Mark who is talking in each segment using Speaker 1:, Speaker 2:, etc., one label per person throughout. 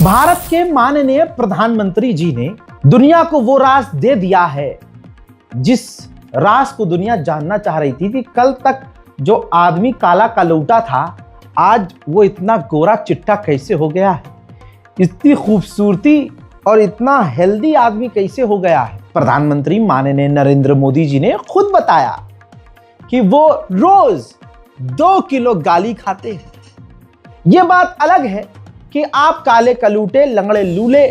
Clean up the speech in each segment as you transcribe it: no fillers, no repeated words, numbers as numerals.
Speaker 1: भारत के माननीय प्रधानमंत्री जी ने दुनिया को वो राज दे दिया है जिस राज को दुनिया जानना चाह रही थी कि कल तक जो आदमी काला कलौटा था आज वो इतना गोरा चिट्टा कैसे हो गया है, इतनी खूबसूरती और इतना हेल्दी आदमी कैसे हो गया है। प्रधानमंत्री माननीय नरेंद्र मोदी जी ने खुद बताया कि वो रोज 2 किलो गाली खाते हैं। ये बात अलग है कि आप काले कलूटे, लंगड़े लूले,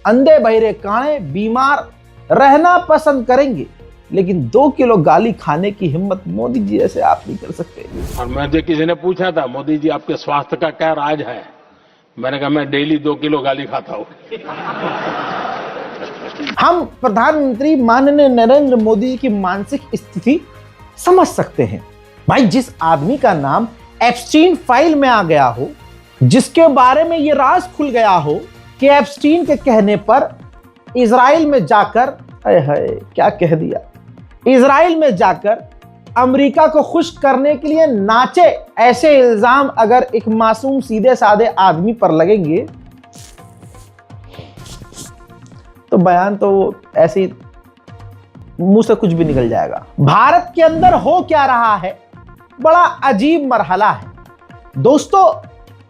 Speaker 1: अंधे बहरे काणे, बीमार रहना पसंद करेंगे, लेकिन 2 किलो गाली खाने की हिम्मत मोदी जी जैसे आप नहीं कर सकते।
Speaker 2: और मुझे किसी ने पूछा था, मोदी जी आपके स्वास्थ्य का क्या राज है? मैंने कहा मैं डेली 2 किलो गाली खाता हूं।
Speaker 1: हम प्रधानमंत्री माननीय नरेंद्र मोदी जी की मानसिक स्थिति समझ सकते हैं। भाई, जिस आदमी का नाम एप्स्टीन फाइल में आ गया हो, जिसके बारे में ये राज खुल गया हो कि एप्स्टीन के कहने पर इजराइल में जाकर, क्या कह दिया, इजराइल में जाकर अमेरिका को खुश करने के लिए नाचे, ऐसे इल्जाम अगर एक मासूम सीधे साधे आदमी पर लगेंगे तो बयान तो ऐसे मुंह से कुछ भी निकल जाएगा। भारत के अंदर हो क्या रहा है, बड़ा अजीब मरहला है दोस्तों।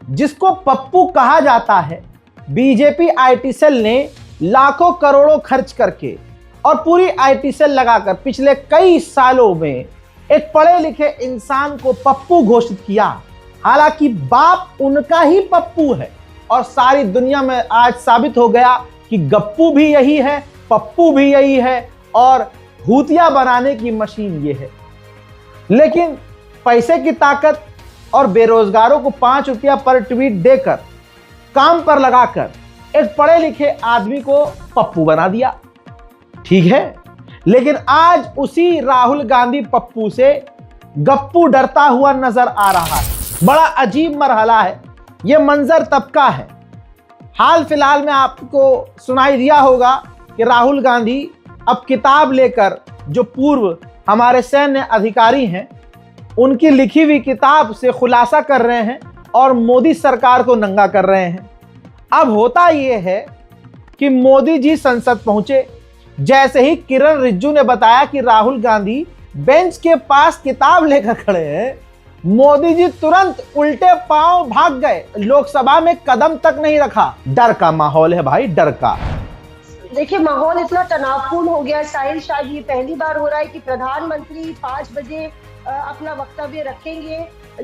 Speaker 1: जिसको पप्पू कहा जाता है, बीजेपी आईटी सेल ने लाखों करोड़ों खर्च करके और पूरी आईटी सेल लगाकर पिछले कई सालों में एक पढ़े लिखे इंसान को पप्पू घोषित किया। हालांकि बाप उनका ही पप्पू है और सारी दुनिया में आज साबित हो गया कि गप्पू भी यही है, पप्पू भी यही है और भूतिया बनाने की मशीन ये है। लेकिन पैसे की ताकत और बेरोजगारों को 5 रुपया पर ट्वीट देकर काम पर लगाकर एक पढ़े लिखे आदमी को पप्पू बना दिया। ठीक है, लेकिन आज उसी राहुल गांधी पप्पू से गप्पू डरता हुआ नजर आ रहा है। बड़ा अजीब मरहला है। यह मंजर तब का है। हाल फिलहाल में आपको सुनाई दिया होगा कि राहुल गांधी अब किताब लेकर, जो पूर्व हमारे सैन्य अधिकारी हैं, उनकी लिखी हुई किताब से खुलासा कर रहे हैं और मोदी सरकार को नंगा कर रहे हैं। अब होता यह है कि मोदी जी संसद पहुंचे, जैसे ही किरण रिज्जू ने बताया कि राहुल गांधी बेंच के पास किताब लेकर खड़े हैं, मोदी जी तुरंत उल्टे पांव भाग गए, लोकसभा में कदम तक नहीं रखा। डर का माहौल है भाई, डर का।
Speaker 3: देखिए, माहौल इतना तनावपूर्ण हो गया साहिल, शायद ये पहली बार हो रहा है कि प्रधानमंत्री 5 बजे अपना वक्तव्य रखेंगे।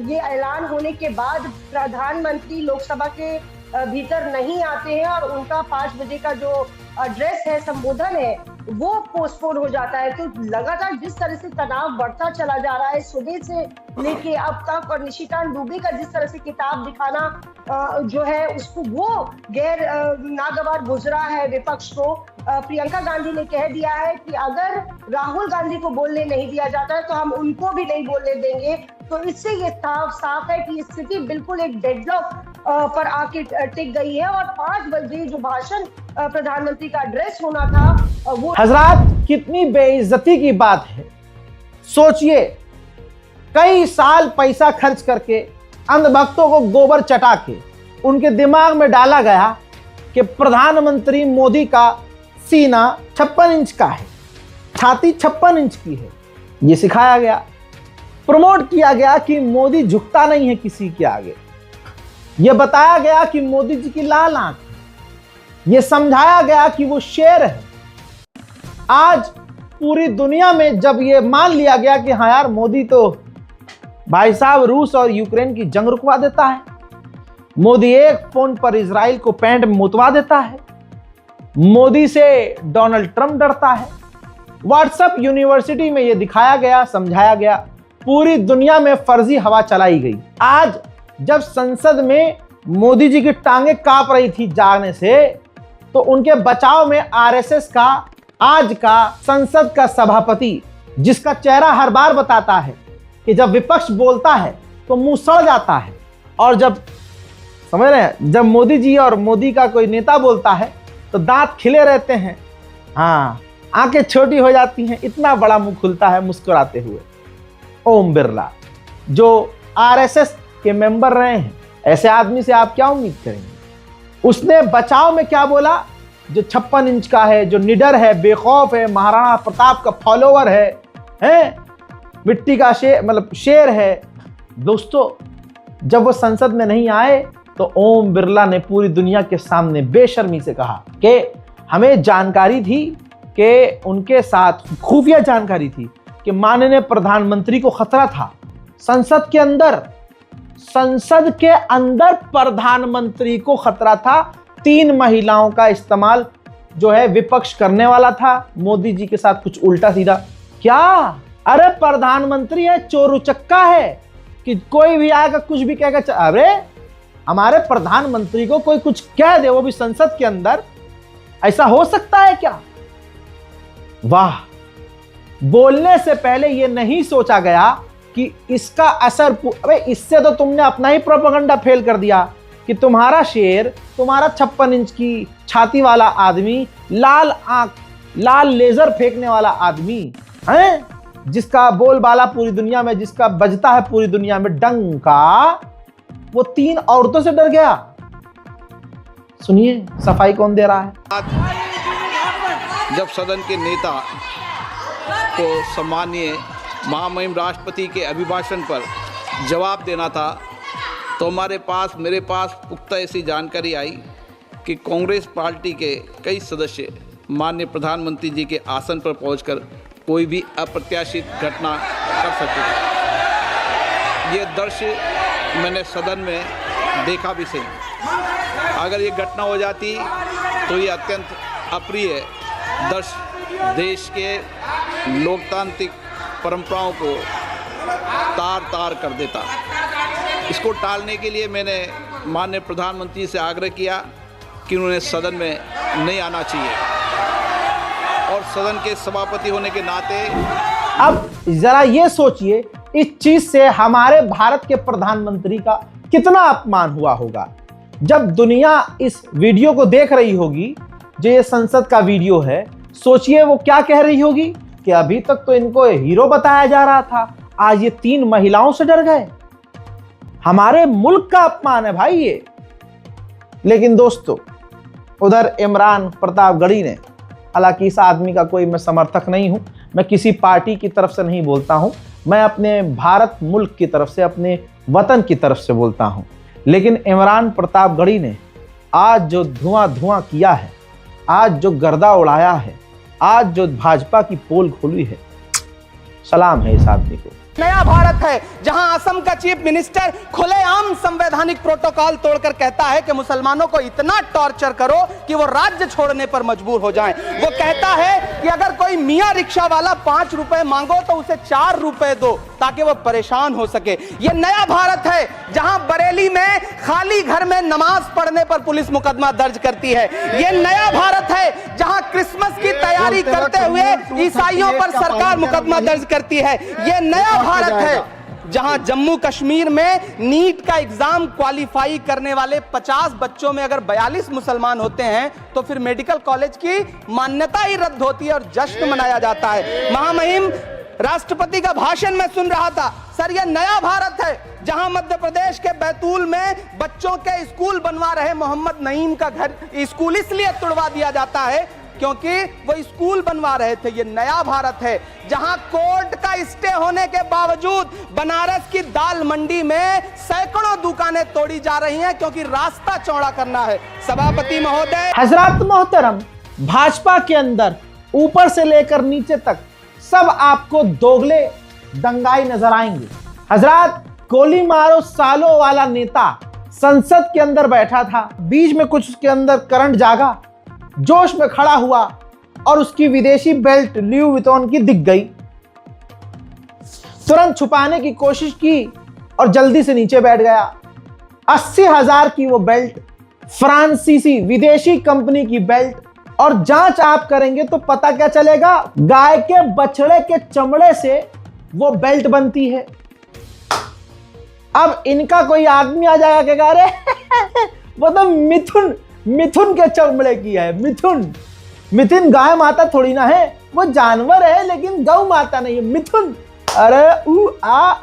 Speaker 3: ये ऐलान होने के बाद प्रधानमंत्री लोकसभा के भीतर नहीं आते हैं और उनका 5 बजे का जो एड्रेस है, संबोधन है, वो पोस्टपोन हो जाता है। तो लगातार जिस तरह से तनाव बढ़ता चला जा रहा है, सुबह से लेके अब तक, और निशिकांत दुबे का जिस तरह से किताब दिखाना जो है उसको वो गैर नागवार गुजरा है विपक्ष को। प्रियंका गांधी ने कह दिया है कि अगर राहुल गांधी को बोलने नहीं दिया जाता है तो हम उनको भी नहीं बोलने देंगे। तो इससे ये साफ है कि स्थिति बिल्कुल एक डेडलॉक पर आके टिक गई है और 5 बजे जो भाषण प्रधानमंत्री का एड्रेस होना था वो।
Speaker 1: हजरात, कितनी बेइज्जती की बात है। सोचिए, कई साल पैसा खर्च करके अंधभक्तों को गोबर चटा के उनके दिमाग में डाला गया कि प्रधानमंत्री मोदी का सीना 56 इंच का है, छाती 56 इंच की है। ये सिखाया गया, प्रमोट किया गया कि मोदी झुकता नहीं है किसी के आगे। यह बताया गया कि मोदी जी की लाल आंख है। यह समझाया गया कि वो शेर है। आज पूरी दुनिया में जब यह मान लिया गया कि हाँ यार, मोदी तो भाई साहब रूस और यूक्रेन की जंग रुकवा देता है, मोदी एक फोन पर इजराइल को पैंट में मुतवा देता है, मोदी से डोनाल्ड ट्रंप डरता है। व्हाट्सएप यूनिवर्सिटी में यह दिखाया गया, समझाया गया, पूरी दुनिया में फर्जी हवा चलाई गई। आज जब संसद में मोदी जी की टांगे कांप रही थी जाने से, तो उनके बचाव में आरएसएस का आज का संसद का सभापति, जिसका चेहरा हर बार बताता है कि जब विपक्ष बोलता है तो मुंह सड़ जाता है, और जब समझ रहे हैं, जब मोदी जी और मोदी का कोई नेता बोलता है तो दांत खिले रहते हैं, हाँ, आंखें छोटी हो जाती हैं, इतना बड़ा मुंह खुलता है मुस्कुराते हुए। ओम बिरला, जो आरएसएस के मेंबर रहे हैं, ऐसे आदमी से आप क्या उम्मीद करेंगे? उसने बचाव में क्या बोला? जो 56 इंच का है, जो निडर है, बेखौफ है, महाराणा प्रताप का फॉलोवर है, मिट्टी का शेर, मतलब शेर है। दोस्तों, जब वो संसद में नहीं आए तो ओम बिरला ने पूरी दुनिया के सामने बेशर्मी से कहा कि हमें जानकारी थी कि उनके साथ खुफिया जानकारी थी कि माननीय प्रधानमंत्री को खतरा था। संसद के अंदर प्रधानमंत्री को खतरा था। 3 महिलाओं का इस्तेमाल जो है विपक्ष करने वाला था मोदी जी के साथ कुछ उल्टा सीधा। क्या? अरे प्रधानमंत्री है, चोरुचक्का है कि कोई भी आएगा कुछ भी कहेगा। अरे हमारे प्रधानमंत्री को कोई कुछ कह दे, वो भी संसद के अंदर, ऐसा हो सकता है क्या? वाह! बोलने से पहले यह नहीं सोचा गया कि इसका असर। अबे इससे तो तुमने अपना ही प्रोपेगेंडा फेल कर दिया कि तुम्हारा शेर, तुम्हारा 56 इंच की छाती वाला आदमी, लाल आंख, लाल लेजर फेंकने वाला आदमी है, जिसका बोलबाला पूरी दुनिया में, जिसका बजता है पूरी दुनिया में डंका, वो 3 औरतों से डर गया। सुनिए सफाई कौन दे रहा है।
Speaker 4: जब सदन के नेता को सम्मानीय महामहिम राष्ट्रपति के अभिभाषण पर जवाब देना था, तो मेरे पास पुख्ता ऐसी जानकारी आई कि कांग्रेस पार्टी के कई सदस्य माननीय प्रधानमंत्री जी के आसन पर पहुंचकर कोई भी अप्रत्याशित घटना कर सकते थे। ये दृश्य मैंने सदन में देखा भी सही। अगर ये घटना हो जाती तो ये अत्यंत अप्रिय दृश्य देश के लोकतांत्रिक परंपराओं को तार-तार कर देता। इसको टालने के लिए मैंने माननीय प्रधानमंत्री से आग्रह किया कि उन्हें सदन में नहीं आना चाहिए, और सदन के सभापति होने के नाते।
Speaker 1: अब जरा ये सोचिए, इस चीज से हमारे भारत के प्रधानमंत्री का कितना अपमान हुआ होगा। जब दुनिया इस वीडियो को देख रही होगी, जो ये संसद का वीडियो है, सोचिए वो क्या कह रही होगी कि अभी तक तो इनको हीरो बताया जा रहा था, आज ये 3 महिलाओं से डर गए। हमारे मुल्क का अपमान है भाई ये। लेकिन दोस्तों, उधर इमरान प्रतापगढ़ी ने, हालांकि इस आदमी का कोई मैं समर्थक नहीं हूं, मैं किसी पार्टी की तरफ से नहीं बोलता हूं, मैं अपने भारत मुल्क की तरफ से, अपने वतन की तरफ से बोलता हूं। लेकिन इमरान प्रतापगढ़ी ने आज जो धुआं किया है, आज जो गर्दा उड़ाया है, आज जो भाजपा की पोल खोली है, सलाम है इस आदमी को।
Speaker 5: नया भारत है जहां असम का चीफ मिनिस्टर खुलेआम संवैधानिक प्रोटोकॉल तोड़कर कहता है कि मुसलमानों को इतना टॉर्चर करो कि वो राज्य छोड़ने पर मजबूर हो जाएं। वो कहता है कि अगर कोई मियां रिक्शा वाला 5 रुपए मांगो तो उसे 4 रुपए दो ताकि वो परेशान हो सके। ये नया भारत है जहां बरेली में खाली घर में नमाज पढ़ने पर पुलिस मुकदमा दर्ज करती है। ये नया भारत है जहां क्रिसमस की तैयारी करते हुए ईसाइयों पर सरकार मुकदमा दर्ज करती है। ये नया भारत है जहां जम्मू कश्मीर में नीट का एग्जाम क्वालिफाई करने वाले 50 बच्चों में अगर 42 मुसलमान होते हैं तो फिर मेडिकल कॉलेज की मान्यता ही रद्द होती है और जश्न मनाया जाता है। महामहिम राष्ट्रपति का भाषण में सुन रहा था। सर, यह नया भारत है जहां मध्य प्रदेश के बैतूल में बच्चों के स्कूल बनवा रहे मोहम्मद नईम का घर, स्कूल इसलिए तुड़वा दिया जाता है क्योंकि वो स्कूल बनवा रहे थे। ये नया भारत है जहां कोर्ट का स्टे होने के बावजूद बनारस की दाल मंडी में सैकड़ों दुकानें तोड़ी जा रही हैं क्योंकि रास्ता चौड़ा करना है। सभापति महोदय,
Speaker 1: हजरात मोहतरम, भाजपा के अंदर ऊपर से लेकर नीचे तक सब आपको दोगले दंगाई नजर आएंगे। हजरात, गोली मारो सालों वाला नेता संसद के अंदर बैठा था, बीच में कुछ उसके अंदर करंट जागा, जोश में खड़ा हुआ और उसकी विदेशी बेल्ट ल्यूई विटॉन की दिख गई। तुरंत छुपाने की कोशिश की और जल्दी से नीचे बैठ गया। 80,000 की वो बेल्ट, फ्रांसीसी विदेशी कंपनी की बेल्ट, और जांच आप करेंगे तो पता क्या चलेगा, गाय के बछड़े के चमड़े से वो बेल्ट बनती है। अब इनका कोई आदमी आ जाएगा कि अरे वो तो मिथुन के चमड़े की है। मिथुन गाय माता थोड़ी ना है, वो जानवर है लेकिन गौ माता नहीं है। मिथुन, अरे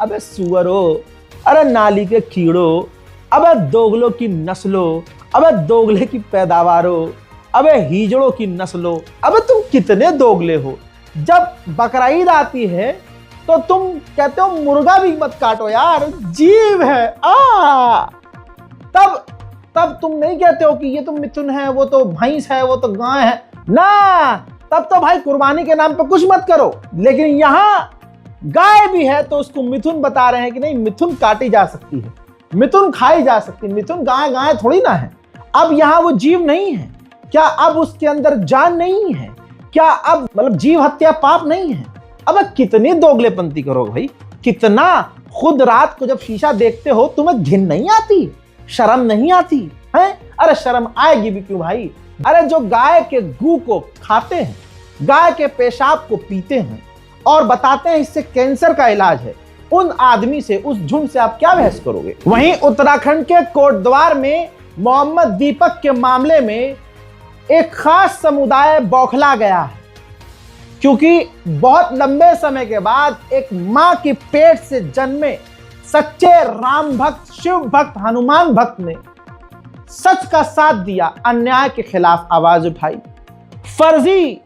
Speaker 1: अबे सुअरो, अरे नाली के कीड़ो, अबे दोगलों की नस्लों, अबे दोगले की पैदावारों, अबे हिजड़ों की नस्लों, अबे तुम कितने दोगले हो। जब बकरीद आती है तो तुम कहते हो मुर्गा भी मत काटो यार, जीव है। तब तुम नहीं कहते हो कि ये तो मिथुन है, वो तो भैंस है, वो तो गाय है ना। तब तो भाई कुर्बानी के नाम पे कुछ मत करो। लेकिन यहां गाय भी है तो उसको मिथुन बता रहे हैं कि नहीं, मिथुन काटी जा सकती है, मिथुन खाई जा सकती है। मिथुन गाय थोड़ी ना है। अब यहां वो जीव नहीं है क्या? अब उसके अंदर जान नहीं है क्या? अब मतलब जीव हत्या पाप नहीं है? अब कितनी दोगलेपंती करोगे भाई, कितना। खुद रात को जब शीशा देखते हो तुम्हें घिन नहीं आती, शर्म नहीं आती है? अरे शर्म आएगी भी क्यों भाई। अरे जो गाय के गू को खाते हैं, गाय के पेशाब को पीते हैं और बताते हैं इससे कैंसर का इलाज है, उन आदमी से, उस झुंड से आप क्या बहस करोगे। वहीं उत्तराखंड के कोटद्वार में मोहम्मद दीपक के मामले में एक खास समुदाय बौखला गया है, क्योंकि बहुत लंबे समय के बाद एक मां के पेट से जन्मे सच्चे राम भक्त, शिव भक्त, हनुमान भक्त ने सच का साथ दिया, अन्याय के खिलाफ आवाज उठाई। फर्जी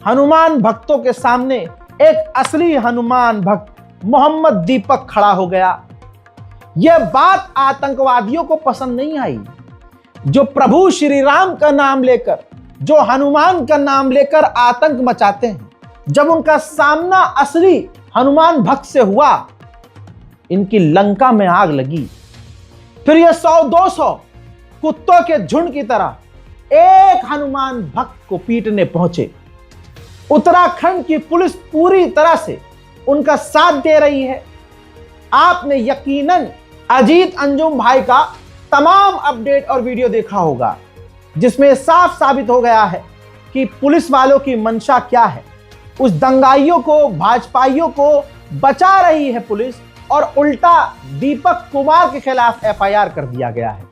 Speaker 1: हनुमान भक्तों के सामने एक असली हनुमान भक्त मोहम्मद दीपक खड़ा हो गया। यह बात आतंकवादियों को पसंद नहीं आई, जो प्रभु श्री राम का नाम लेकर, जो हनुमान का नाम लेकर आतंक मचाते हैं। जब उनका सामना असली हनुमान भक्त से हुआ, इनकी लंका में आग लगी। फिर ये 100-200 कुत्तों के झुंड की तरह एक हनुमान भक्त को पीटने पहुंचे। उत्तराखंड की पुलिस पूरी तरह से उनका साथ दे रही है। आपने यकीनन अजीत अंजुम भाई का तमाम अपडेट और वीडियो देखा होगा, जिसमें साफ साबित हो गया है कि पुलिस वालों की मंशा क्या है। उस दंगाइयों को, भाजपाइयों को बचा रही है पुलिस, और उल्टा दीपक कुमार के खिलाफ एफआईआर कर दिया गया है।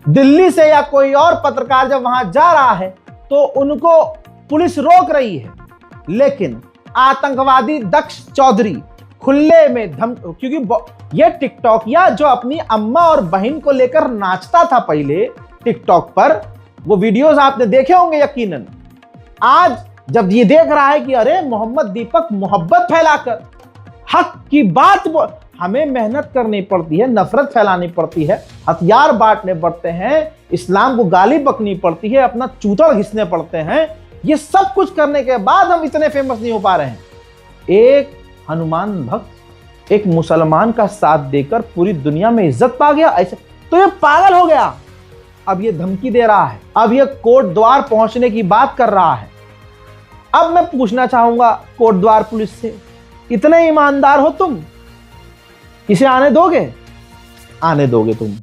Speaker 1: दिल्ली से या कोई और पत्रकार जब वहां जा रहा है तो उनको पुलिस रोक रही है, लेकिन आतंकवादी दक्ष चौधरी खुले में क्योंकि ये टिकटॉक या जो अपनी अम्मा और बहन को लेकर नाचता था पहले टिकटॉक पर, वो वीडियोस आपने देखे होंगे यकीनन। आज जब ये देख रहा है कि अरे मोहम्मद दीपक मोहब्बत फैलाकर हक की बात, हमें मेहनत करनी पड़ती है, नफरत फैलानी पड़ती है, हथियार बांटने पड़ते हैं, इस्लाम को गाली बकनी पड़ती है, अपना चूतड़ घिसने पड़ते हैं। ये सब कुछ करने के बाद हम इतने फेमस नहीं हो पा रहे हैं। एक हनुमान भक्त एक मुसलमान का साथ देकर पूरी दुनिया में इज्जत पा गया, ऐसे तो ये पागल हो गया। अब ये धमकी दे रहा है, अब ये कोटद्वार पहुंचने की बात कर रहा है। अब मैं पूछना चाहूंगा कोटद्वार पुलिस से, इतने ईमानदार हो तुम, इसे आने दोगे? आने दोगे तुम?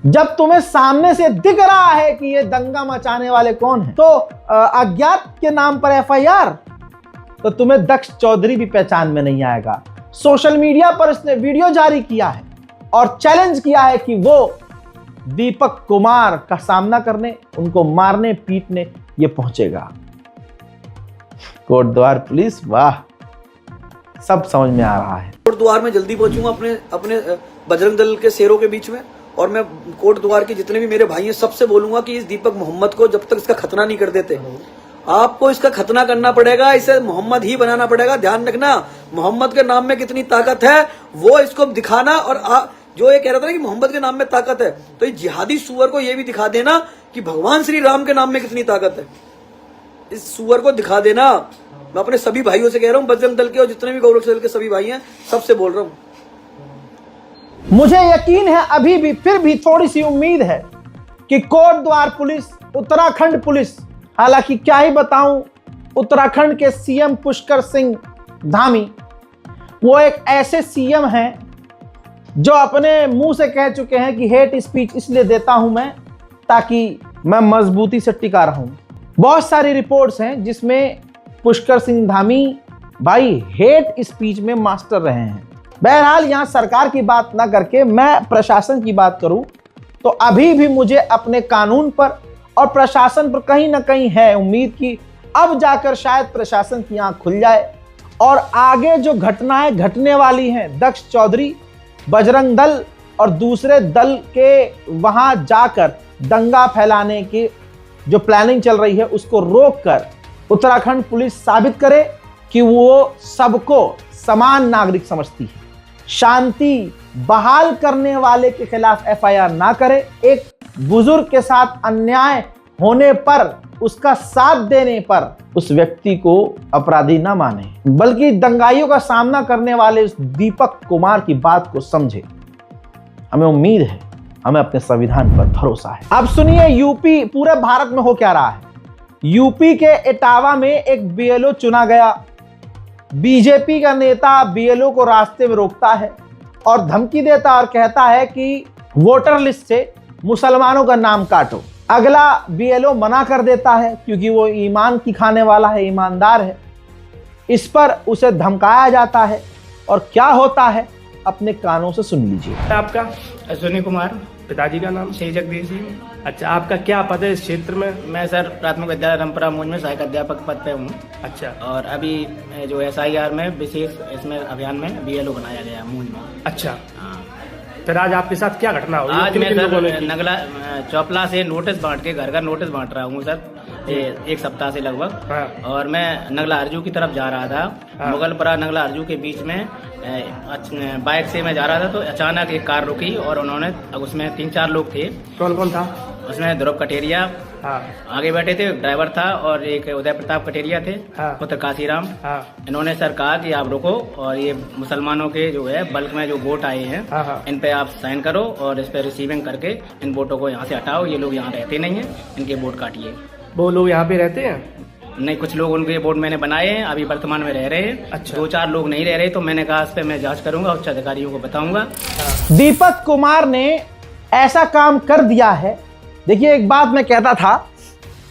Speaker 1: जब तुम्हें सामने से दिख रहा है कि ये दंगा मचाने वाले कौन है, तो अज्ञात के नाम पर एफआईआर, तो तुम्हें दक्ष चौधरी भी पहचान में नहीं आएगा। सोशल मीडिया पर इसने वीडियो जारी किया है और चैलेंज किया है कि वो दीपक कुमार का सामना करने, उनको मारने पीटने ये पहुंचेगा। कोटद्वार पुलिस, वाह, सब समझ में आ रहा है।
Speaker 6: कोटद्वार में जल्दी पहुंचूंगा अपने बजरंग दल के शेरों के बीच में, और मैं कोटद्वार के जितने भी मेरे भाई हैं सबसे बोलूंगा कि इस दीपक मोहम्मद को जब तक इसका खतना नहीं कर देते, आपको इसका खतना करना पड़ेगा, इसे मोहम्मद ही बनाना पड़ेगा। ध्यान रखना, मोहम्मद के नाम में कितनी ताकत है वो इसको दिखाना। और जो ये कह रहा था ना कि मोहम्मद के नाम में ताकत है, तो इस जिहादी सुअर को ये भी दिखा देना कि भगवान श्री राम के नाम में कितनी ताकत है। इस सुअर को दिखा देना। मैं अपने सभी भाइयों से कह रहा हूं, बजरंग दल के और जितने भी गौरव दल के सभी भाई हैं, सबसे बोल रहा हूं।
Speaker 1: मुझे यकीन है, अभी भी फिर भी थोड़ी सी उम्मीद है कि कोटद्वार पुलिस, उत्तराखंड पुलिस, हालांकि क्या ही बताऊं, उत्तराखंड के सीएम पुष्कर सिंह धामी वो एक ऐसे सीएम हैं जो अपने मुंह से कह चुके हैं कि हेट स्पीच इसलिए देता हूं मैं ताकि मैं मजबूती से टिका रहूं। बहुत सारी रिपोर्ट्स हैं जिसमें पुष्कर सिंह धामी भाई हेट स्पीच में मास्टर रहे हैं। बहरहाल यहां सरकार की बात ना करके मैं प्रशासन की बात करूं तो अभी भी मुझे अपने कानून पर और प्रशासन पर कहीं ना कहीं है उम्मीद कि अब जाकर शायद प्रशासन की आंख खुल जाए और आगे जो घटनाएं घटने वाली हैं, दक्ष चौधरी, बजरंग दल और दूसरे दल के वहां जाकर दंगा फैलाने की जो प्लानिंग चल रही है उसको रोककर उत्तराखंड पुलिस साबित करे कि वो सबको समान नागरिक समझती है। शांति बहाल करने वाले के खिलाफ एफआईआर ना करे, एक बुजुर्ग के साथ अन्याय होने पर उसका साथ देने पर उस व्यक्ति को अपराधी ना माने, बल्कि दंगाइयों का सामना करने वाले उस दीपक कुमार की बात को समझे। हमें उम्मीद है, हमें अपने संविधान पर भरोसा है। अब सुनिए यूपी, पूरे भारत में हो क्या रहा है। यूपी के इटावा में एक बीएलओ चुना गया। बीजेपी का नेता बीएलओ को रास्ते में रोकता है और धमकी देता और कहता है कि वोटर लिस्ट से मुसलमानों का नाम काटो। अगला बीएलओ मना कर देता है क्योंकि वो ईमान की खाने वाला है, ईमानदार है। इस पर उसे धमकाया जाता है और क्या होता है अपने कानों से सुन लीजिए।
Speaker 7: आपका अश्विनी कुमार, पिताजी का नाम श्री जगदीश सिंह। अच्छा, आपका क्या पद है इस क्षेत्र में?
Speaker 8: मैं सर प्राथमिक विद्यालय रामपुरा मौज में सहायक अध्यापक पद पे हूँ।
Speaker 7: अच्छा,
Speaker 8: और अभी जो SIR में विशेष इसमें अभियान में BLO बनाया गया मौज में।
Speaker 7: अच्छा, फिर आज आपके साथ क्या घटना हुई?
Speaker 8: आज मैं सर नगला चौपला से नोटिस बांट के घर नोटिस बांट रहा हूँ सर, एक सप्ताह से लगभग।
Speaker 7: हाँ।
Speaker 8: और मैं नगला अर्जू की तरफ जा रहा था। हाँ। मुगलपरा नगला अर्जू के बीच में बाइक से मैं जा रहा था तो अचानक एक कार रुकी और उन्होंने, उसमें 3-4 लोग थे।
Speaker 7: कौन कौन था?
Speaker 8: उसमें ध्रुव कटेरिया
Speaker 7: हाँ।
Speaker 8: आगे बैठे थे, ड्राइवर था, और एक उदय प्रताप कटेरिया थे।
Speaker 7: हाँ।
Speaker 8: पुत्र काशीराम।
Speaker 7: हाँ।
Speaker 8: इन्होंने सर कहा कि आप रुको और ये मुसलमानों के जो है बल्क में जो वोट आए हैं,
Speaker 7: हाँ। हाँ।
Speaker 8: इन पे आप साइन करो और इस पे रिसीविंग करके इन वोटों को यहाँ से हटाओ। ये लोग यहाँ रहते नहीं हैं, इनके वोट काटिए।
Speaker 7: वो लोग यहाँ पे रहते हैं?
Speaker 8: नहीं, कुछ लोग उनके वोट मैंने बनाए हैं, अभी वर्तमान में रह रहे हैं।
Speaker 7: अच्छा।
Speaker 8: 2-4 लोग नहीं रह रहे, तो मैंने कहा इस पे मैं जांच करूंगा, उच्च अधिकारियों को बताऊंगा।
Speaker 1: दीपक कुमार ने ऐसा काम कर दिया है। देखिए, एक बात मैं कहता था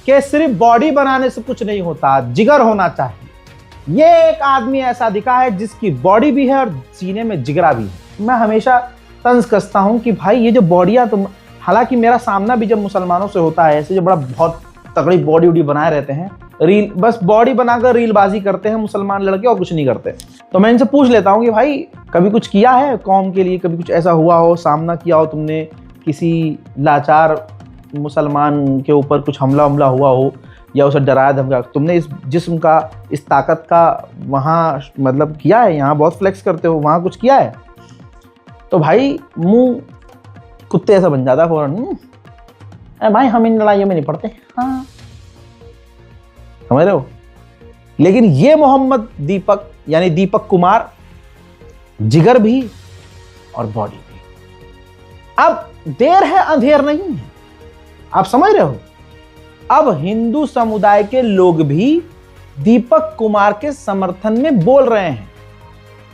Speaker 1: कि सिर्फ बॉडी बनाने से कुछ नहीं होता, जिगर होना चाहिए। ये एक आदमी ऐसा दिखा है जिसकी बॉडी भी है और सीने में जिगरा भी है। मैं हमेशा तंज कसता हूं कि भाई ये जो बॉडियां, तुम, हालांकि मेरा सामना भी जब मुसलमानों से होता है, ऐसे जो बड़ा बहुत तगड़ी बॉडी उडी बनाए रहते हैं, रील, बस बॉडी बनाकर रीलबाजी करते हैं मुसलमान लड़के और कुछ नहीं करते। तो मैं इनसे पूछ लेता हूँ कि भाई कभी कुछ किया है कौम के लिए? कभी कुछ ऐसा हुआ हो, सामना किया हो तुमने, किसी लाचार मुसलमान के ऊपर कुछ हमला हुआ हो या उसे डराया धमकाया? तुमने इस जिस्म का, इस ताकत का वहाँ मतलब किया है? यहाँ बहुत फ्लेक्स करते हो, वहाँ कुछ किया है? तो भाई मुंह कुत्ते ऐसा बन जाता है फौरन। भाई हम इन लड़ाइयों में नहीं पड़ते। हाँ, समझ रहे हो? लेकिन ये मोहम्मद दीपक यानी दीपक कुमार, जिगर भी और बॉडी भी। अब देर है अंधेर नहीं है, आप समझ रहे हो? अब हिंदू समुदाय के लोग भी दीपक कुमार के समर्थन में बोल रहे हैं,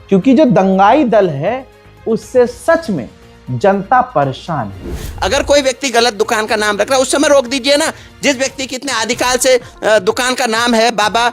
Speaker 1: क्योंकि जो दंगाई दल है उससे सच में जनता परेशान है।
Speaker 9: अगर कोई व्यक्ति गलत दुकान का नाम रख रहा है, उस समय रोक दीजिए ना। जिस व्यक्ति की इतने आदिकाल से दुकान का नाम है, बाबा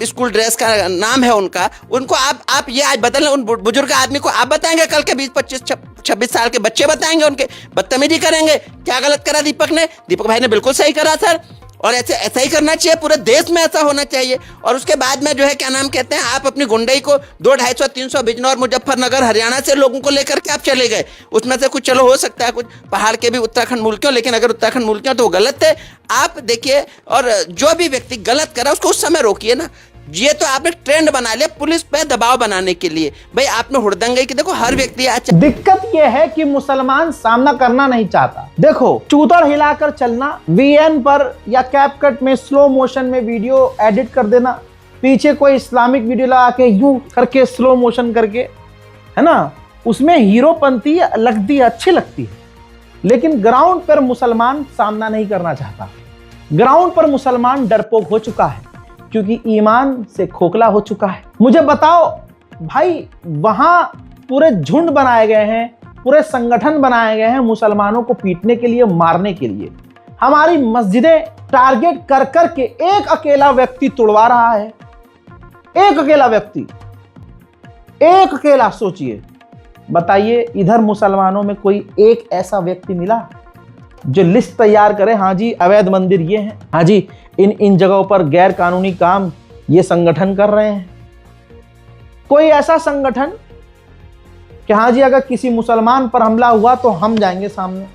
Speaker 9: स्कूल ड्रेस का नाम है उनका, उनको आप ये आज बदलें। उन बुजुर्ग आदमी को आप बताएंगे, कल के 20-25-26 साल के बच्चे बताएंगे, उनके बदतमीजी करेंगे। क्या गलत करा दीपक ने? दीपक भाई ने बिल्कुल सही करा सर, और ऐसा ही करना चाहिए, पूरे देश में ऐसा होना चाहिए। और उसके बाद में जो है क्या नाम कहते हैं, आप अपनी गुंडई को 200-250-300 बिजनौर, मुजफ्फरनगर, हरियाणा से लोगों को लेकर के आप चले गए। उसमें से कुछ चलो हो सकता है कुछ पहाड़ के भी उत्तराखंड मूल के हो, लेकिन अगर उत्तराखंड मूल के हो तो वो गलत है। आप देखिए, और जो भी व्यक्ति गलत करा उसको उस समय रोकिए ना। ये तो आपने ट्रेंड बना लिया पुलिस पे दबाव बनाने के लिए। भाई आपने हुड़दंगे की, देखो हर व्यक्ति अच्छा।
Speaker 1: दिक्कत यह है कि मुसलमान सामना करना नहीं चाहता। देखो, चूतड़ हिलाकर चलना, VN पर या कैपकट में स्लो मोशन में वीडियो एडिट कर देना, पीछे कोई इस्लामिक वीडियो लगा के यूं करके स्लो मोशन करके, है ना, उसमें हीरोपंती लगती है, अच्छी लगती है। लेकिन ग्राउंड पर मुसलमान सामना नहीं करना चाहता। ग्राउंड पर मुसलमान डरपोक हो चुका है, क्योंकि ईमान से खोखला हो चुका है। मुझे बताओ भाई, वहां पूरे झुंड बनाए गए हैं, पूरे संगठन बनाए गए हैं मुसलमानों को पीटने के लिए, मारने के लिए। हमारी मस्जिदें टारगेट कर कर के एक अकेला व्यक्ति तोड़वा रहा है। एक अकेला व्यक्ति, एक अकेला। सोचिए, बताइए, इधर मुसलमानों में कोई एक ऐसा व्यक्ति मिला जो लिस्ट तैयार करे? हाँ जी, अवैध मंदिर ये हैं, हाँ जी इन जगहों पर गैर कानूनी काम ये संगठन कर रहे हैं। कोई ऐसा संगठन कि हाँ जी अगर किसी मुसलमान पर हमला हुआ तो हम जाएंगे सामने,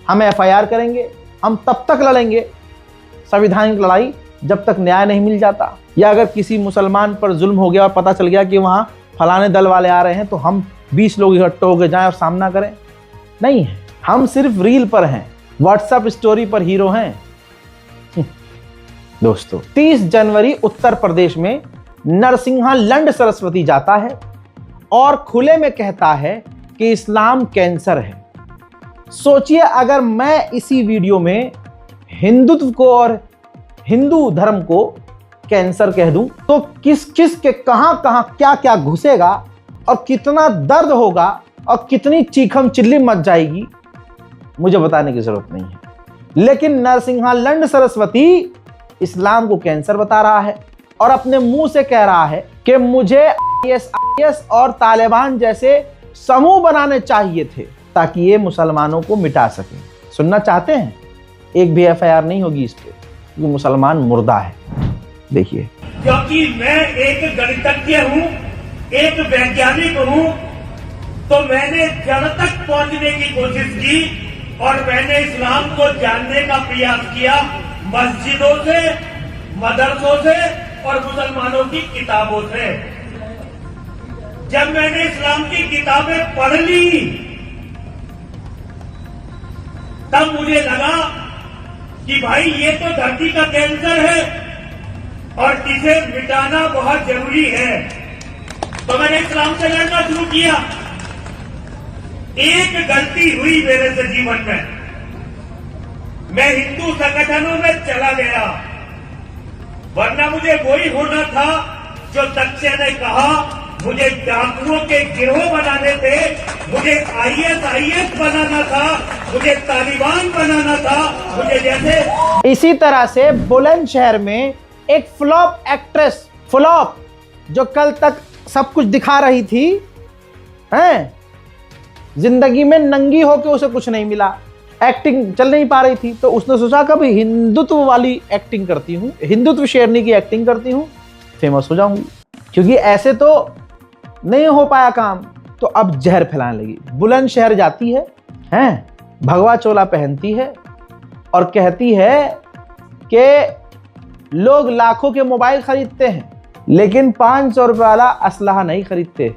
Speaker 1: हम FIR करेंगे, हम तब तक लड़ेंगे संवैधानिक लड़ाई जब तक न्याय नहीं मिल जाता। या अगर किसी मुसलमान पर जुल्म हो गया और पता चल गया कि वहां फलाने दल वाले आ रहे हैं तो हम 20 लोग इकट्ठे होकर जाएं और सामना करें, नहीं है। हम सिर्फ रील पर हैं, व्हाट्सएप स्टोरी पर हीरो हैं। दोस्तों 30 जनवरी उत्तर प्रदेश में नरसिंहा लंड सरस्वती जाता है और खुले में कहता है कि इस्लाम कैंसर है। सोचिए अगर मैं इसी वीडियो में हिंदुत्व को और हिंदू धर्म को कैंसर कह दूं तो किस किस के कहां कहां क्या क्या घुसेगा और कितना दर्द होगा और कितनी चीखम चिल्ली मच जाएगी, मुझे बताने की जरूरत नहीं है। लेकिन नरसिंहा लंड सरस्वती इस्लाम को कैंसर बता रहा है और अपने मुंह से कह रहा है कि मुझे IS और तालिबान जैसे समूह बनाने चाहिए थे ताकि ये मुसलमानों को मिटा सके। सुनना चाहते हैं? एक भी FIR नहीं होगी इस पे, क्योंकि मुसलमान मुर्दा है। देखिए,
Speaker 10: क्योंकि मैं एक गणितज्ञ हूँ, एक वैज्ञानिक हूँ, तो मैंने जड़ तक पहुंचने की कोशिश की और मैंने इस्लाम को जानने का प्रयास किया मस्जिदों से, मदरसों से और मुसलमानों की किताबों से। जब मैंने इस्लाम की किताबें पढ़ ली तब मुझे लगा कि भाई ये तो धरती का कैंसर है और इसे मिटाना बहुत जरूरी है। तो मैंने इस्लाम से लड़ना शुरू किया। एक गलती हुई मेरे से जीवन में, मैं हिंदू संगठनों में चला गया, वरना मुझे वही होना था जो तक्षय ने कहा। मुझे डाकुओं के गिरोह बनाने थे, मुझे IS बनाना था, मुझे तालिबान बनाना था, मुझे जैसे।
Speaker 1: इसी तरह से बुलंदशहर में एक फ्लॉप एक्ट्रेस, फ्लॉप जो कल तक सब कुछ दिखा रही थी, हैं, जिंदगी में नंगी होके उसे कुछ नहीं मिला, एक्टिंग चल नहीं पा रही थी, तो उसने सोचा कभी हिंदुत्व वाली एक्टिंग करती हूँ, हिंदुत्व शेरनी की एक्टिंग करती हूँ, फेमस हो जाऊंगी। क्योंकि ऐसे तो नहीं हो पाया काम, तो अब जहर फैलाने लगी। बुलंदशहर जाती है, हैं, भगवा चोला पहनती है और कहती है कि लोग लाखों के मोबाइल खरीदते हैं लेकिन 500 रुपये वाला असलहा नहीं खरीदते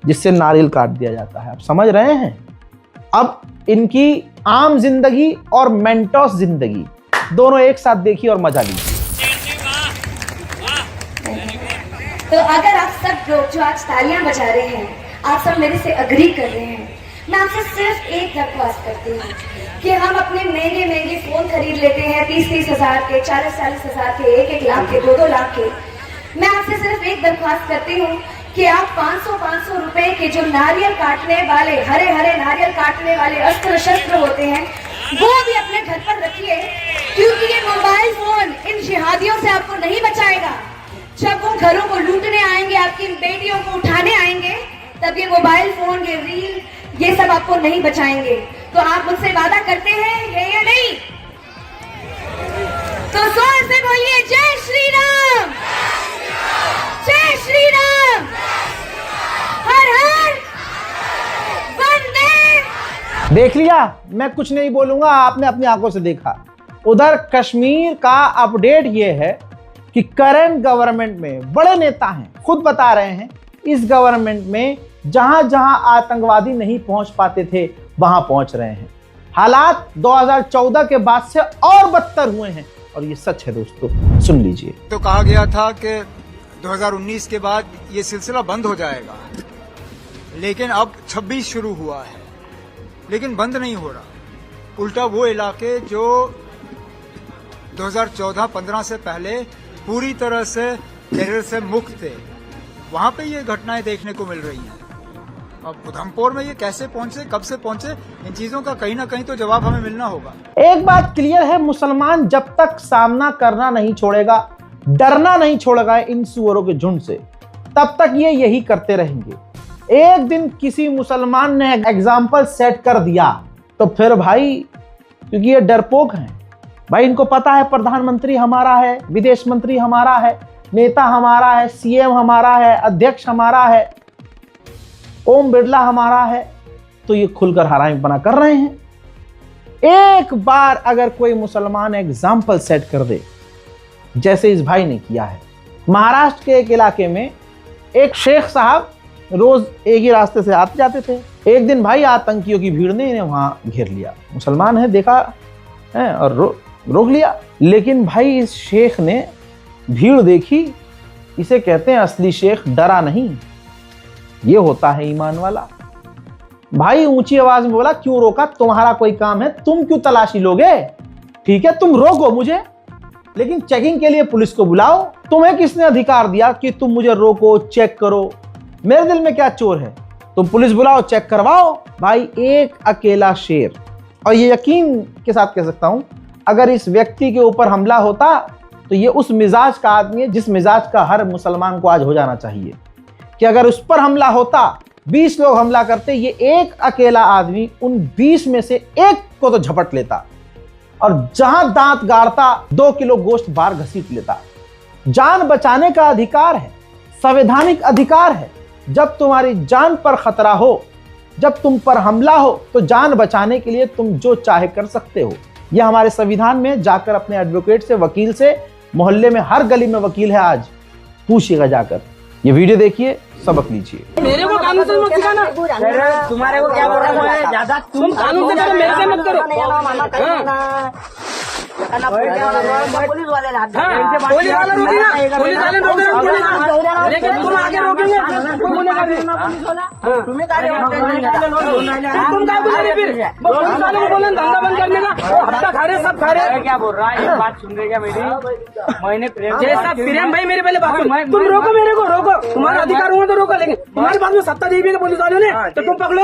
Speaker 1: जिससे नारियल काट दिया जाता है। आप समझ रहे हैं? अब इनकी आम जिंदगी और मेंटोस जिंदगी दोनों एक साथ देखिए और मजा लीजिए।
Speaker 11: तो अगर आप सब लोग जो आज तालियां बजा रहे हैं, आप सब मेरे से अग्री कर रहे हैं, मैं आपसे सिर्फ एक दरख्वास्त करती हूँ कि हम अपने महंगे महंगे फोन खरीद लेते हैं 30-30 हजार के, 40-40 हजार के, 1-1 लाख के, 2-2 लाख के। मैं आपसे सिर्फ एक दरख्वास्त करती हूँ कि आप 500-500 रुपए के जो नारियल काटने वाले, हरे हरे नारियल काटने वाले अस्त्र शस्त्र होते हैं, वो भी अपने घर पर रखिए, क्योंकि ये मोबाइल फोन इन जिहादियों से आपको नहीं बचाएगा। जब वो घरों को लूटने आएंगे, आपकी बेटियों को उठाने आएंगे, तब ये मोबाइल फोन, ये रील, ये सब आपको नहीं बचाएंगे। तो आप मुझसे वादा करते हैं या नहीं? तो जोर से बोलिए जय श्री राम, जय श्री राम, हर हर वंदे।
Speaker 1: देख लिया, मैं कुछ नहीं बोलूंगा, आपने अपनी आंखों से देखा। उधर कश्मीर का अपडेट ये है कि करंट गवर्नमेंट में बड़े नेता हैं, खुद बता रहे हैं, इस गवर्नमेंट में जहां जहां आतंकवादी नहीं पहुंच पाते थे वहां पहुंच रहे हैं। हालात 2014 के बाद से और बदतर हुए हैं और ये सच है दोस्तों, सुन लीजिए।
Speaker 12: तो कहा गया था कि 2019 के बाद ये सिलसिला बंद हो जाएगा, लेकिन अब 26 शुरू हुआ है, लेकिन बंद नहीं हो रहा। उल्टा वो इलाके जो 2014-15 से पहले पूरी तरह से टेरर से मुक्त थे, वहां पे ये घटनाएं देखने को मिल रही हैं। अब उधमपुर में ये कैसे पहुंचे, कब से पहुंचे, इन चीजों का कहीं ना कहीं तो जवाब हमें मिलना होगा।
Speaker 1: एक बात क्लियर है, मुसलमान जब तक सामना करना नहीं छोड़ेगा, डरना नहीं छोड़ेगा इन सुअरों के झुंड से, तब तक ये यही करते रहेंगे। एक दिन किसी मुसलमान ने एग्जाम्पल सेट कर दिया तो फिर भाई, क्योंकि ये डरपोक हैं भाई, इनको पता है प्रधानमंत्री हमारा है, विदेश मंत्री हमारा है, नेता हमारा है, CM हमारा है, अध्यक्ष हमारा है, ओम बिरला हमारा है, तो ये खुलकर हरामीपना कर रहे हैं। एक बार अगर कोई मुसलमान एग्जाम्पल सेट कर दे, जैसे इस भाई ने किया है। महाराष्ट्र के एक इलाके में एक शेख साहब रोज एक ही रास्ते से आते जाते थे। एक दिन भाई आतंकियों की भीड़ ने इन्हें वहां घेर लिया। मुसलमान है, देखा है और रोक लिया। लेकिन भाई इस शेख ने भीड़ देखी, इसे कहते हैं असली शेख, डरा नहीं। ये होता है ईमान वाला। भाई ऊंची आवाज में बोला, क्यों रोका? तुम्हारा कोई काम है? तुम क्यों तलाशी लोगे? ठीक है तुम रोको मुझे, लेकिन चेकिंग के लिए पुलिस को बुलाओ। तुम्हें किसने अधिकार दिया कि तुम मुझे रोको, चेक करो? मेरे दिल में क्या चोर है? तुम पुलिस बुलाओ, चेक करवाओ। भाई एक अकेला शेर, और ये यकीन के साथ कह सकता हूं, अगर इस व्यक्ति के ऊपर हमला होता तो ये उस मिजाज का आदमी है जिस मिजाज का हर मुसलमान को आज हो जाना चाहिए, कि अगर उस पर हमला होता, 20 लोग हमला करते, ये एक अकेला आदमी उन 20 में से एक को तो झपट लेता और जहां दांत गाड़ता 2 किलो गोश्त बाहर घसीट लेता। जान बचाने का अधिकार है, संवैधानिक अधिकार है। जब तुम्हारी जान पर खतरा हो, जब तुम पर हमला हो, तो जान बचाने के लिए तुम जो चाहे कर सकते हो। यह हमारे संविधान में जाकर अपने एडवोकेट से, वकील से, मोहल्ले में हर गली में वकील है, आज पूछिएगा जाकर। ये वीडियो देखिए, सबक लीजिए।
Speaker 5: मेरे को कानून से मत सिखाना। तुम्हारे को क्या बोल रहा है? ज्यादा तुम कानून से करो, मेरे से मत करो। पुलिस वाले रोकी ना, पुलिस वाले रोके, लेकिन तुम आगे रोकेंगे। तुम्हें तुम क्या बोल रहे? फिर पुलिस वालों को बोला धंधा बंद करने का। हफ्ता खा रहे, सब खा रहे। क्या बोल रहा है? बात सुन रहे क्या मेरी? मैंने जैसा प्रेम भाई मेरे पहले बात सुन। तुम रोको, मेरे को रोको, तुम्हारा अधिकार हुआ तो रोको, लेकिन तुम्हारे पास में सत्ता दी भी पुलिस वालों ने, तो तुम पकड़ो।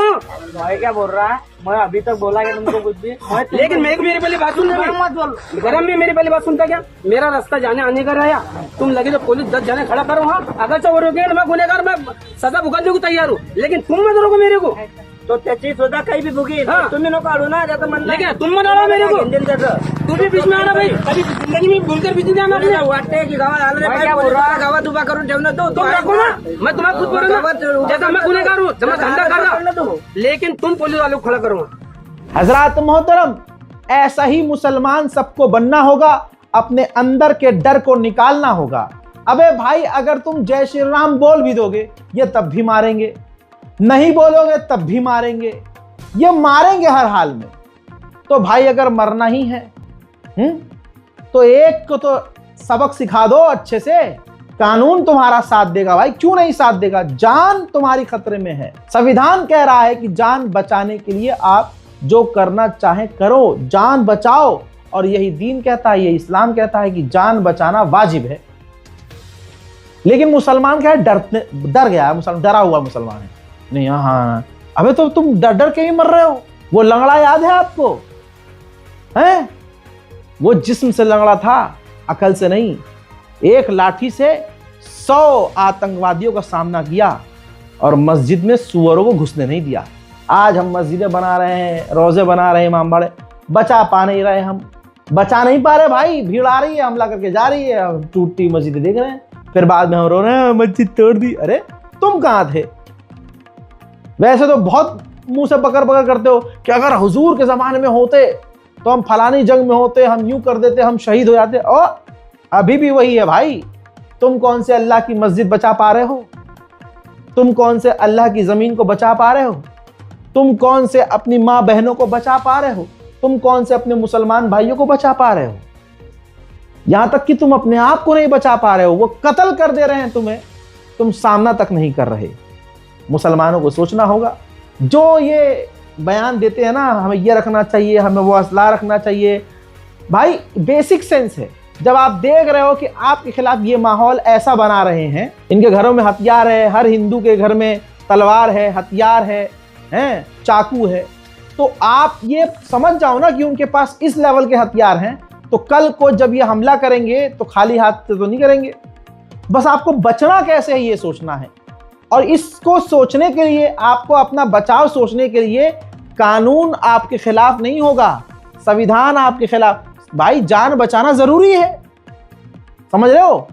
Speaker 5: मैं क्या बोल रहा है? मैं अभी तक बोला कि तुमको कुछ भी, लेकिन मेरी पहले बात सुन। गरम में मेरी पहले बात सुनता क्या? मेरा रास्ता जाने आने का रहा, तुम लगे तो पुलिस 10 जने खड़ा करो। हाँ, अगर चाहे रोके मैं गुनेगार, मैं सजा भुगतने को तैयार हूँ, लेकिन तुम मत रोको मेरे को। तो त्याची सुद्धा काही भी भुगी तुम्ही नको काढू ना, लेकिन तुम मत आना मेरे को। तू भी बीच में आना भाई, कभी जिंदगी में भूलकर बीच में आना। वाटते की गावात उभा करून ठेवणं तो तुम रखो ना। मैं तुम्हारा खुद बोलूँ, जैसा मैं गुनेगार हूँ, जब मैं धंधा कर रहा हूँ, लेकिन तुम पुलिस वालों को खड़ा करो।
Speaker 1: हजरात मोहतरम, ऐसा ही मुसलमान सबको बनना होगा, अपने अंदर के डर को निकालना होगा। अबे भाई, अगर तुम जय श्री राम बोल भी दोगे, ये तब भी मारेंगे, नहीं बोलोगे तब भी मारेंगे, ये मारेंगे हर हाल में। तो भाई अगर मरना ही है, तो एक को तो सबक सिखा दो अच्छे से। कानून तुम्हारा साथ देगा भाई, क्यों नहीं साथ देगा? जान तुम्हारी खतरे में है। संविधान कह रहा है कि जान बचाने के लिए आप जो करना चाहें करो, जान बचाओ। और यही दीन कहता है, ये इस्लाम कहता है कि जान बचाना वाजिब है। लेकिन मुसलमान क्या है? डर गया है मुसलमान, डरा हुआ मुसलमान है। नहीं, हाँ, अबे तो तुम डर के ही मर रहे हो। वो लंगड़ा याद है आपको? हैं? वो जिस्म से लंगड़ा था, अकल से नहीं। एक लाठी से 100 आतंकवादियों का सामना किया और मस्जिद में सुअरों को घुसने नहीं दिया। आज हम मस्जिदें बना रहे हैं, रोजे बना रहे हैं, इमाम बाड़े, बचा पा नहीं रहे, हम बचा नहीं पा रहे भाई। भीड़ आ रही है, हमला करके जा रही है, हम टूटती मस्जिदें देख रहे हैं, फिर बाद में हम रो रहे हैं मस्जिद तोड़ दी। अरे तुम कहां थे? वैसे तो बहुत मुंह से पकड़ करते हो कि अगर हुजूर के जमाने में होते तो हम फलानी जंग में होते, हम यूं कर देते, हम शहीद हो जाते। और अभी भी वही है भाई। तुम कौन से अल्लाह की मस्जिद बचा पा रहे हो? तुम कौन से अल्लाह की जमीन को बचा पा रहे हो? तुम कौन से अपनी माँ बहनों को बचा पा रहे हो? तुम कौन से अपने मुसलमान भाइयों को बचा पा रहे हो? यहां तक कि तुम अपने आप को नहीं बचा पा रहे हो, वो कत्ल कर दे रहे हैं तुम्हें, तुम सामना तक नहीं कर रहे। मुसलमानों को सोचना होगा। जो ये बयान देते हैं ना, हमें ये रखना चाहिए, हमें वो असला रखना चाहिए, भाई बेसिक सेंस है। जब आप देख रहे हो कि आपके खिलाफ ये माहौल ऐसा बना रहे हैं, इनके घरों में हथियार है, हर हिंदू के घर में तलवार है, हथियार है, चाकू है, तो आप ये समझ जाओ ना कि उनके पास इस लेवल के हथियार हैं। तो कल को जब ये हमला करेंगे तो खाली हाथ से तो नहीं करेंगे। बस आपको बचना कैसे है ये सोचना है, और इसको सोचने के लिए आपको अपना बचाव सोचने के लिए कानून आपके खिलाफ नहीं होगा, संविधान आपके खिलाफ। भाई जान बचाना जरूरी है, समझ रहे हो?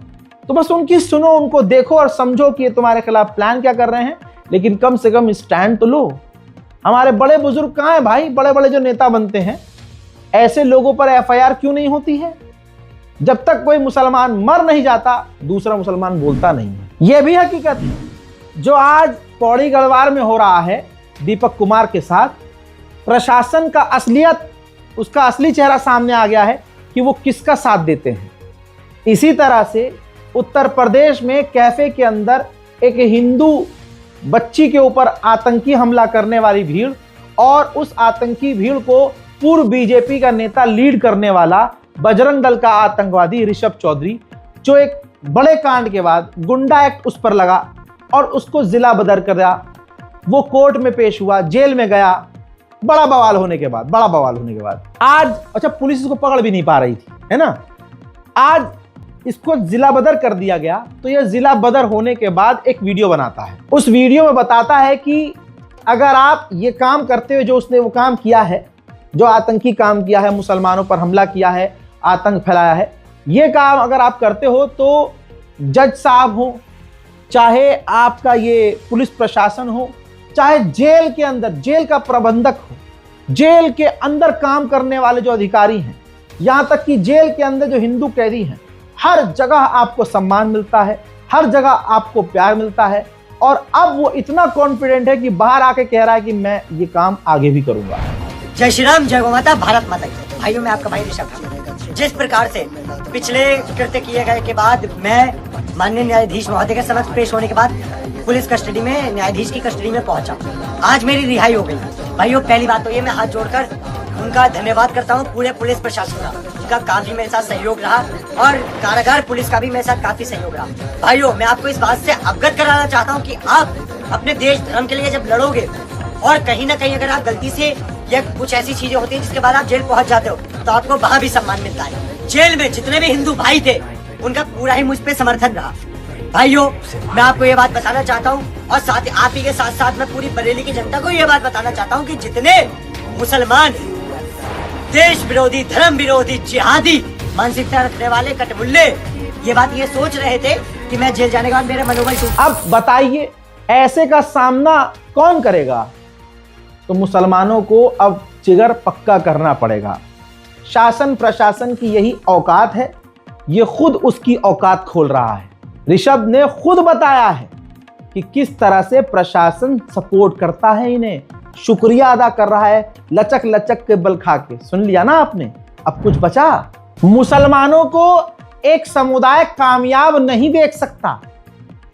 Speaker 1: तो बस उनकी सुनो, उनको देखो और समझो कि ये तुम्हारे खिलाफ प्लान क्या कर रहे हैं। लेकिन कम से कम स्टैंड तो लो। हमारे बड़े बुजुर्ग कहाँ हैं भाई? बड़े बड़े जो नेता बनते हैं, ऐसे लोगों पर एफआईआर क्यों नहीं होती है? जब तक कोई मुसलमान मर नहीं जाता, दूसरा मुसलमान बोलता नहीं है। यह भी हकीकत है जो आज पौड़ी गढ़वाल में हो रहा है दीपक कुमार के साथ। प्रशासन का असलियत, उसका असली चेहरा सामने आ गया है कि वो किसका साथ देते हैं। इसी तरह से उत्तर प्रदेश में कैफे के अंदर एक हिंदू बच्ची के ऊपर आतंकी हमला करने वाली भीड़, और उस आतंकी भीड़ को पूर्व बीजेपी का नेता लीड करने वाला बजरंग दल का आतंकवादी ऋषभ चौधरी, जो एक बड़े कांड के बाद गुंडा एक्ट उस पर लगा और उसको जिला बदर कर दिया। वो कोर्ट में पेश हुआ, जेल में गया, बड़ा बवाल होने के बाद आज अच्छा पुलिस इसको पकड़ भी नहीं पा रही थी, है ना। आज इसको जिला बदर कर दिया गया। तो यह जिला बदर होने के बाद एक वीडियो बनाता है। उस वीडियो में बताता है कि अगर आप ये काम करते हुए, जो उसने वो काम किया है, जो आतंकी काम किया है, मुसलमानों पर हमला किया है, आतंक फैलाया है, ये काम अगर आप करते हो तो जज साहब हो, चाहे आपका ये पुलिस प्रशासन हो, चाहे जेल के अंदर जेल का प्रबंधक हो, जेल के अंदर काम करने वाले जो अधिकारी हैं, यहाँ तक कि जेल के अंदर जो हिंदू कैदी हैं, हर जगह आपको सम्मान मिलता है, हर जगह आपको प्यार मिलता है। और अब वो इतना कॉन्फिडेंट है कि बाहर आके कह रहा है कि मैं ये काम आगे भी करूंगा।
Speaker 13: जय श्री राम, जय गौ माता, भारत माता की। भाइयों, मैं आपका भाई ऋषभ। जिस प्रकार से पिछले कृत्य किए गए के बाद मैं माननीय न्यायाधीश महोदय के समक्ष पेश होने के बाद पुलिस कस्टडी में, न्यायाधीश की कस्टडी में पहुंचा, आज मेरी रिहाई हो गई। भाइयों, पहली बात तो ये, मैं हाथ जोड़कर उनका धन्यवाद करता हूँ पूरे पुलिस प्रशासन का, उनका काफी मेरे साथ सहयोग रहा, और कारागार पुलिस का भी मेरे साथ काफी सहयोग रहा। भाइयों, मैं आपको इस बात से अवगत कराना चाहता हूँ कि आप अपने देश धर्म के लिए जब लड़ोगे, और कहीं ना कहीं अगर आप गलती से या कुछ ऐसी चीजें होती है जिसके बाद आप जेल पहुंच जाते हो, तो आपको वहाँ भी सम्मान मिलता है। जेल में जितने भी हिंदू भाई थे, उनका पूरा ही मुझ पे समर्थन रहा। भाइयों, मैं आपको ये बात बताना चाहता हूँ, और साथ ही आप ही के साथ साथ मैं पूरी बरेली की जनता को ये बात बताना चाहता हूँ कि जितने मुसलमान देश विरोधी, धर्म विरोधी, जिहादी मानसिकता रखने वाले कटमुल्ले ये बात ये सोच रहे थे कि मैं जेल जाने के बाद मेरा मनोबल टूट।
Speaker 1: अब बताइए, ऐसे का सामना कौन करेगा? तो मुसलमानों को अब जिगर पक्का करना पड़ेगा। शासन प्रशासन की यही औकात है, ये खुद उसकी औकात खोल रहा है। ऋषभ ने खुद बताया है कि किस तरह से प्रशासन सपोर्ट करता है इन्हें, शुक्रिया अदा कर रहा है, लचक लचक के बल खा के। सुन लिया ना आपने? अब कुछ बचा? मुसलमानों को एक समुदाय कामयाब नहीं देख सकता।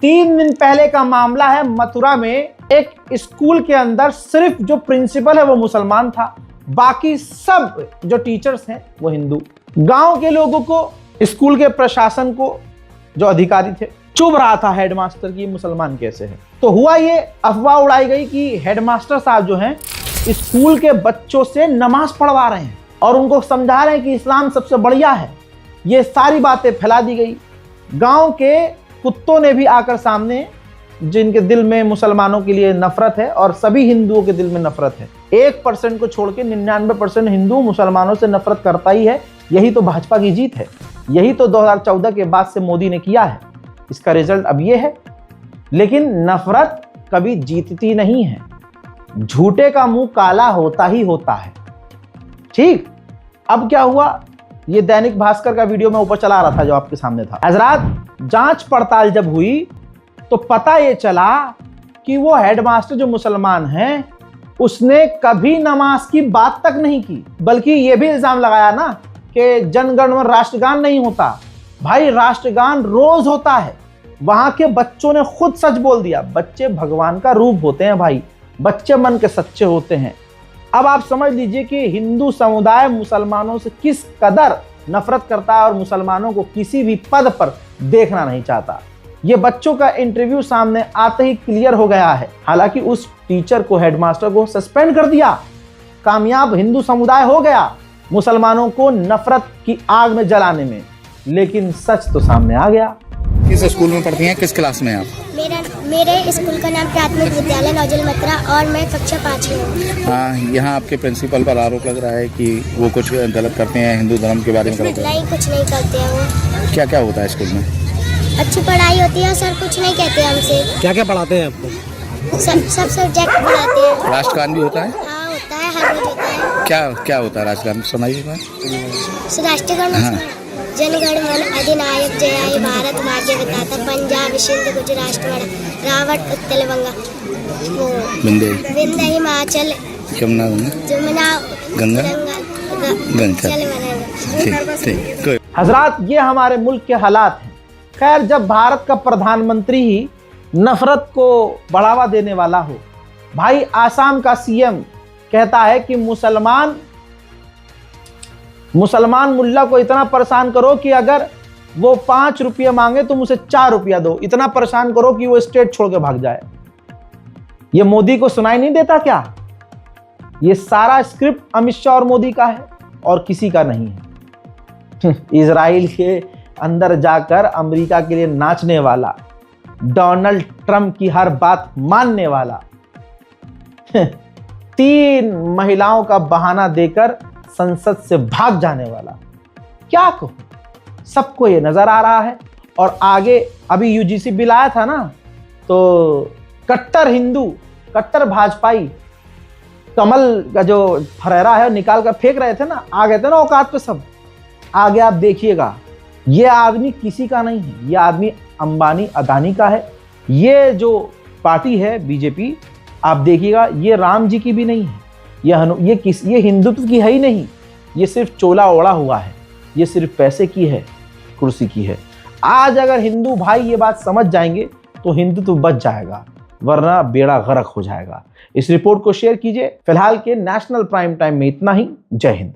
Speaker 1: 3 दिन पहले का मामला है, मथुरा में एक स्कूल के अंदर सिर्फ जो प्रिंसिपल है वो मुसलमान था, बाकी सब जो टीचर्स हैं वो हिंदू। गांव के लोगों को, स्कूल के प्रशासन को, जो अधिकारी थे, चुभ रहा था हेडमास्टर की मुसलमान कैसे है। तो हुआ ये, अफवाह उड़ाई गई कि हेडमास्टर साहब जो हैं स्कूल के बच्चों से नमाज पढ़वा रहे हैं और उनको समझा रहे हैं कि इस्लाम सबसे बढ़िया है। ये सारी बातें फैला दी गई। गांव के कुत्तों ने भी आकर सामने, जिनके दिल में मुसलमानों के लिए नफरत है, और सभी हिंदुओं के दिल में नफरत है, 1% को छोड़ के 99% हिंदू मुसलमानों से नफरत करता ही है। यही तो भाजपा की जीत है, यही तो 2014 के बाद से मोदी ने किया है। इसका रिजल्ट अब ये है। लेकिन नफरत कभी जीतती नहीं है, झूठे का मुंह काला होता ही होता है। ठीक, अब क्या हुआ? ये दैनिक भास्कर का वीडियो मैं ऊपर चला रहा था जो आपके सामने था। हजरात, जांच पड़ताल जब हुई तो पता ये चला कि वो हेडमास्टर जो मुसलमान हैं, उसने कभी नमाज की बात तक नहीं की, बल्कि ये भी इल्जाम लगाया ना कि जनगण मन राष्ट्रगान नहीं होता। भाई, राष्ट्रगान रोज होता है। वहां के बच्चों ने खुद सच बोल दिया। बच्चे भगवान का रूप होते हैं भाई, बच्चे मन के सच्चे होते हैं। अब आप समझ लीजिए कि हिंदू समुदाय मुसलमानों से किस कदर नफरत करता है और मुसलमानों को किसी भी पद पर देखना नहीं चाहता। ये बच्चों का इंटरव्यू सामने आते ही क्लियर हो गया है। हालांकि उस टीचर को, हेडमास्टर को सस्पेंड कर दिया, कामयाब हिंदू समुदाय हो गया मुसलमानों को नफरत की आग में जलाने में, लेकिन सच तो सामने आ गया।
Speaker 14: किस स्कूल में पढ़ती हैं, किस क्लास में आप?
Speaker 11: मेरे स्कूल का नाम प्राथमिक विद्यालय नौजल मथुरा, और मैं कक्षा 5 में हूँ।
Speaker 14: हाँ, यहाँ आपके प्रिंसिपल पर आरोप लग रहा है कि वो कुछ गलत करते हैं, हिंदू धर्म के बारे में गलत।
Speaker 11: नहीं, कुछ नहीं करते हैं वो।
Speaker 14: क्या क्या होता है स्कूल में?
Speaker 11: अच्छी पढ़ाई होती है, सर कुछ नहीं कहते हमसे।
Speaker 15: क्या क्या पढ़ाते हैं आपको? सब सब्जेक्ट पढ़ाते हैं।
Speaker 14: राष्ट्रगान भी होता है?
Speaker 15: हाँ होता है, हर रोज होता है।
Speaker 14: क्या क्या होता है राष्ट्रगान, सुनाइए।
Speaker 15: राष्ट्रगान
Speaker 14: हाँ।
Speaker 15: जनगण मन अधिनायक जय भारत भाग्य विधाता पंजाब सिंध गुजरात रावट उत्तल बंगा विंध्य हिमाचल
Speaker 14: यमुना
Speaker 15: जमुना
Speaker 14: गंगा
Speaker 1: हजरात, ये हमारे मुल्क के हालात हैं। खैर, जब भारत का प्रधानमंत्री ही नफरत को बढ़ावा देने वाला हो, भाई आसाम का सीएम कहता है कि मुसलमान मुल्ला को इतना परेशान करो कि अगर वो 5 रुपये मांगे तुम उसे 4 रुपया दो, इतना परेशान करो कि वो स्टेट छोड़ के भाग जाए। ये मोदी को सुनाई नहीं देता क्या? ये सारा स्क्रिप्ट अमित शाह और मोदी का है और किसी का नहीं है। इजराइल के अंदर जाकर अमेरिका के लिए नाचने वाला, डोनाल्ड ट्रंप की हर बात मानने वाला, 3 महिलाओं का बहाना देकर संसद से भाग जाने वाला, क्या कहूं, सबको ये नजर आ रहा है। और आगे अभी यूजीसी बिल आया था ना, तो कट्टर हिंदू, कट्टर भाजपाई कमल का जो फरेरा है निकाल कर फेंक रहे थे ना, आ गए थे ना औकात पे सब। आगे आप देखिएगा, ये आदमी किसी का नहीं है, ये आदमी अंबानी अदानी का है। ये जो पार्टी है बीजेपी, आप देखिएगा, ये राम जी की भी नहीं है, ये हिंदुत्व की है ही नहीं। ये सिर्फ चोला ओढ़ा हुआ है, ये सिर्फ पैसे की है, कुर्सी की है। आज अगर हिंदू भाई ये बात समझ जाएंगे तो हिंदुत्व बच जाएगा, वरना बेड़ा गर्क हो जाएगा। इस रिपोर्ट को शेयर कीजिए। फिलहाल के नेशनल प्राइम टाइम में इतना ही। जय हिंद।